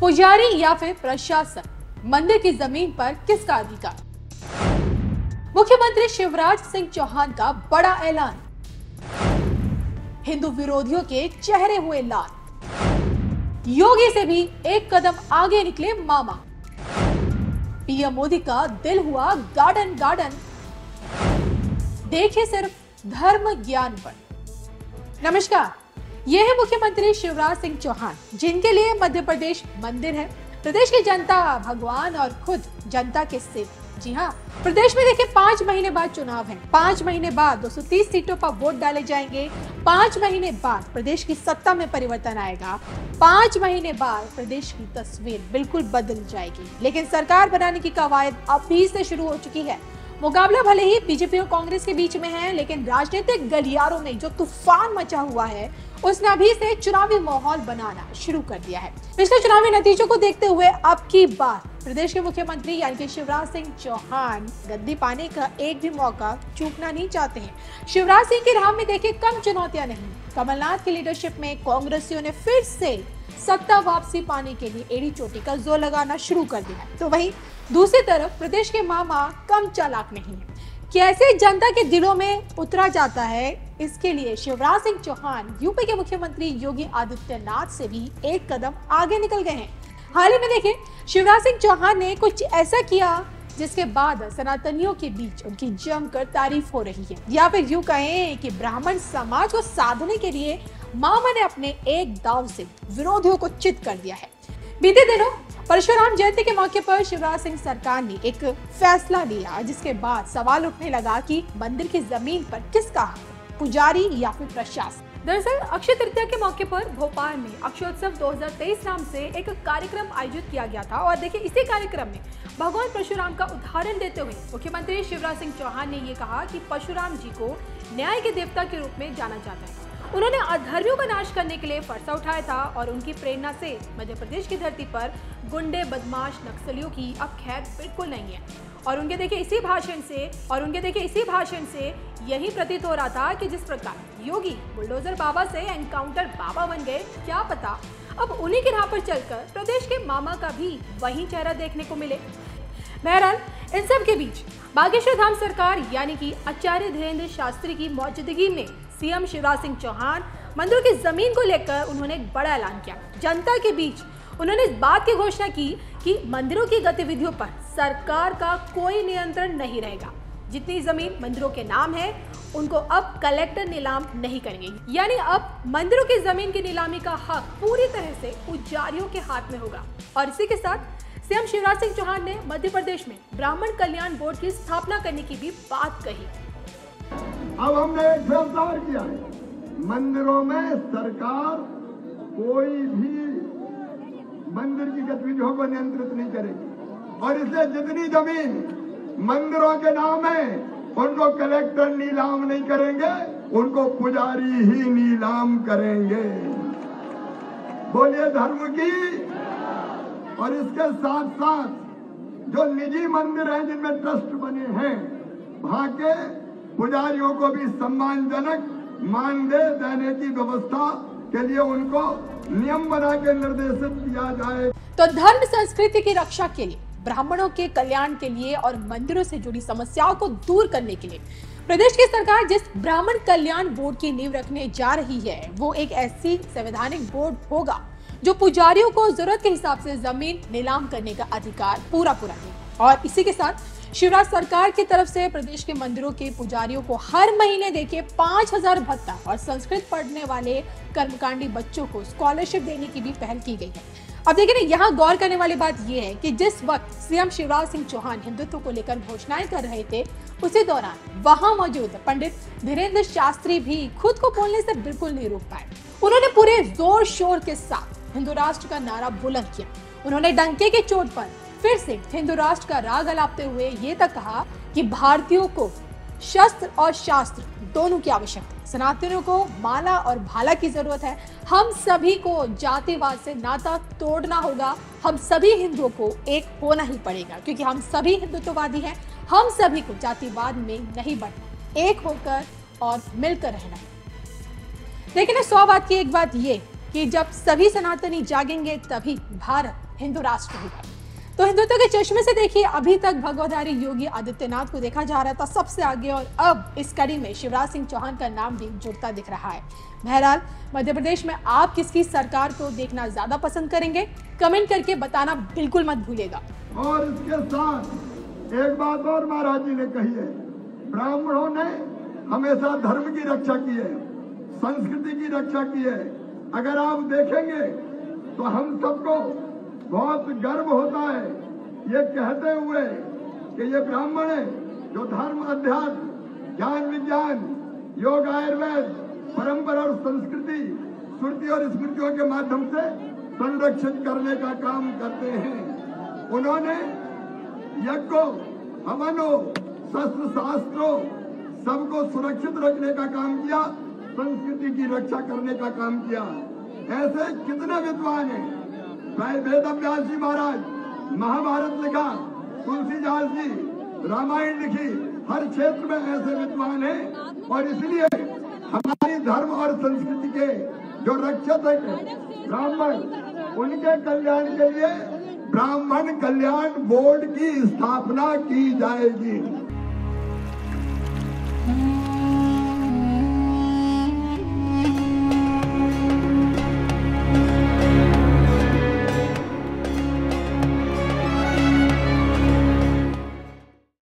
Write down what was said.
पुजारी या फिर प्रशासक, मंदिर की जमीन पर किसका अधिकार? मुख्यमंत्री शिवराज सिंह चौहान का बड़ा ऐलान, हिंदू विरोधियों के चेहरे हुए लाल, योगी से भी एक कदम आगे निकले मामा, पीएम मोदी का दिल हुआ गार्डन गार्डन। देखिए सिर्फ धर्म ज्ञान पर। नमस्कार, ये है मुख्यमंत्री शिवराज सिंह चौहान, जिनके लिए मध्य प्रदेश मंदिर है, प्रदेश की जनता भगवान और खुद जनता के सेवक। जी हाँ, प्रदेश में देखिए 5 महीने बाद चुनाव है। 5 महीने बाद 230 सीटों पर वोट डाले जाएंगे। 5 महीने बाद प्रदेश की सत्ता में परिवर्तन आएगा। 5 महीने बाद प्रदेश की तस्वीर बिल्कुल बदल जाएगी। लेकिन सरकार बनाने की कवायद अभी से शुरू हो चुकी है। मुकाबला भले ही बीजेपी और कांग्रेस के बीच में है, लेकिन राजनीतिक गलियारों में जो तूफान मचा हुआ है उसने अभी से चुनावी माहौल बनाना शुरू कर दिया है। पिछले चुनावी नतीजों को देखते हुए अब की बार प्रदेश के मुख्यमंत्री यानी कि शिवराज सिंह चौहान गद्दी पाने का एक भी मौका चूकना नहीं चाहते हैं। शिवराज सिंह की राह में देखिए कम चुनौतियां नहीं। कमलनाथ की लीडरशिप में कांग्रेसियों ने फिर से सत्ता वापसी पाने के लिए एड़ी चोटी का जोर लगाना शुरू कर दिया है। तो वहीं दूसरी तरफ प्रदेश के मामा कम चालाक नहीं है। कैसे जनता के दिलों में उतरा जाता है, इसके लिए शिवराज सिंह चौहान यूपी के मुख्यमंत्री योगी आदित्यनाथ से भी एक कदम आगे निकल गए हैं। हाल ही में देखिए शिवराज सिंह चौहान ने कुछ ऐसा किया जिसके बाद सनातनियों के बीच उनकी जमकर तारीफ हो रही है, या फिर यूं कहें कि ब्राह्मण समाज को साधने के लिए मामा ने अपने एक दांव से विरोधियों को चित कर दिया है। बीते दिनों परशुराम जयंती के मौके पर शिवराज सिंह सरकार ने एक फैसला लिया, जिसके बाद सवाल उठने लगा कि मंदिर की जमीन पर किसका हक, पुजारी या फिर प्रशासन। दरअसल अक्षय तृतीया के मौके पर भोपाल में अक्षयोत्सव 2023 नाम से एक कार्यक्रम आयोजित किया गया था और देखिए इसी कार्यक्रम में भगवान परशुराम का उदाहरण देते हुए मुख्यमंत्री शिवराज सिंह चौहान ने ये कहा कि परशुराम जी को न्याय के देवता के रूप में जाना जाता है। उन्होंने अधर्मियों का नाश करने के लिए फरसा उठाया था और उनकी प्रेरणा से मध्य प्रदेश की धरती पर गुंडे, बदमाश, नक्सलियों की अब खैर बिल्कुल नहीं है। और उनके देखिए इसी भाषण से यही प्रतीत हो रहा था कि जिस प्रकार योगी बुलडोजर बाबा से एनकाउंटर बाबा बन गए, क्या पता अब उन्हीं की राह पर चलकर प्रदेश के मामा का भी वही चेहरा देखने को मिले। बहरहाल इन सब के बीच बागेश्वर धाम सरकार यानी कि आचार्य धीरेन्द्र शास्त्री की मौजूदगी में सीएम शिवराज सिंह चौहान मंदिरों की जमीन को लेकर उन्होंने एक बड़ा ऐलान किया। जनता के बीच उन्होंने इस बात की घोषणा की कि मंदिरों की गतिविधियों पर सरकार का कोई नियंत्रण नहीं रहेगा। जितनी जमीन मंदिरों के नाम है उनको अब कलेक्टर नीलाम नहीं करेंगे, यानी अब मंदिरों की जमीन की नीलामी का हक पूरी तरह से पुजारियों के हाथ में होगा। और इसी के साथ सीएम शिवराज सिंह चौहान ने मध्य प्रदेश में ब्राह्मण कल्याण बोर्ड की स्थापना करने की भी बात कही। अब हमने एक फैसला किया है, मंदिरों में सरकार कोई भी मंदिर की गतिविधियों को नियंत्रित नहीं करेगी और इसलिए जितनी जमीन मंदिरों के नाम है उनको कलेक्टर नीलाम नहीं करेंगे, उनको पुजारी ही नीलाम करेंगे। बोलिए धर्म की। और इसके साथ साथ जो निजी मंदिर हैं जिनमें ट्रस्ट बने हैं, वहां के पुजारियों को भी सम्मानजनक मानदेय देने की व्यवस्था के लिए उनको नियम बना के निर्देशित किया जाए। तो धर्म संस्कृति की रक्षा के लिए, ब्राह्मणों के कल्याण के लिए और मंदिरों से जुड़ी समस्याओं को दूर करने के लिए प्रदेश की सरकार जिस ब्राह्मण कल्याण बोर्ड की नींव रखने जा रही है, वो एक ऐसी संवैधानिक बोर्ड होगा जो पुजारियों को जरूरत के हिसाब से जमीन नीलाम करने का अधिकार पूरा दे। और इसी के साथ शिवराज सरकार की तरफ से प्रदेश के मंदिरों के पुजारियों को हर महीने देखिए 5000 भत्ता और संस्कृत पढ़ने वाले कर्मकांडी बच्चों को स्कॉलरशिप देने की भी पहल की गई है। अब देखिए ना, यहाँ गौर करने वाली बात यह है कि जिस वक्त सीएम शिवराज सिंह चौहान हिंदुत्व को लेकर घोषणाएं कर रहे थे, उसी दौरान वहां मौजूद पंडित धीरेन्द्र शास्त्री भी खुद को बोलने से बिल्कुल नहीं रोक पाए। उन्होंने पूरे जोर शोर के साथ हिंदू राष्ट्र का नारा बुलंद किया। उन्होंने डंके की चोट पर फिर से हिंदू राष्ट्र का राग अलापते हुए ये तक कहा कि भारतीयों को शस्त्र और शास्त्र दोनों की आवश्यकता है, सनातनियों को माला और भाला की जरूरत है। हम सभी को जातिवाद से नाता तोड़ना होगा, हम सभी हिंदुओं को एक होना ही पड़ेगा, क्योंकि हम सभी हिंदुत्ववादी हैं। हम सभी को जातिवाद में नहीं बढ़ना, एक होकर और मिलकर रहना। लेकिन 100 बात की एक बात ये कि जब सभी सनातनी जागेंगे तभी भारत हिंदू राष्ट्र होगा। तो हिंदुत्व के चश्मे से देखिए, अभी तक भगवाधारी योगी आदित्यनाथ को देखा जा रहा था सबसे आगे, और अब इस कड़ी में शिवराज सिंह चौहान का नाम भी जुड़ता दिख रहा है। बहरहाल, मध्य प्रदेश में आप किसकी सरकार को देखना ज्यादा पसंद करेंगे, कमेंट करके बताना बिल्कुल मत भूलिएगा। और इसके साथ एक बात और महाराज जी ने कही है, ब्राह्मणों ने हमेशा धर्म की रक्षा की है, संस्कृति की रक्षा की है। अगर आप देखेंगे तो हम सबको बहुत गर्व होता है ये कहते हुए कि ये ब्राह्मण है जो धर्म, अध्यात्म, ज्ञान, विज्ञान, योग, आयुर्वेद, परंपरा और संस्कृति, श्रुति और स्मृतियों के माध्यम से संरक्षित करने का काम करते हैं। उन्होंने यज्ञों, हवनों, शस्त्र शास्त्रों सबको सुरक्षित रखने का काम किया, संस्कृति की रक्षा करने का काम किया। ऐसे कितने विद्वान हैं। वेद व्यास जी महाराज महाभारत लिखा, तुलसीदास जी रामायण लिखी, हर क्षेत्र में ऐसे विद्वान हैं। और इसलिए हमारी धर्म और संस्कृति के जो रक्षक हैं ब्राह्मण, उनके कल्याण के लिए ब्राह्मण कल्याण बोर्ड की स्थापना की जाएगी।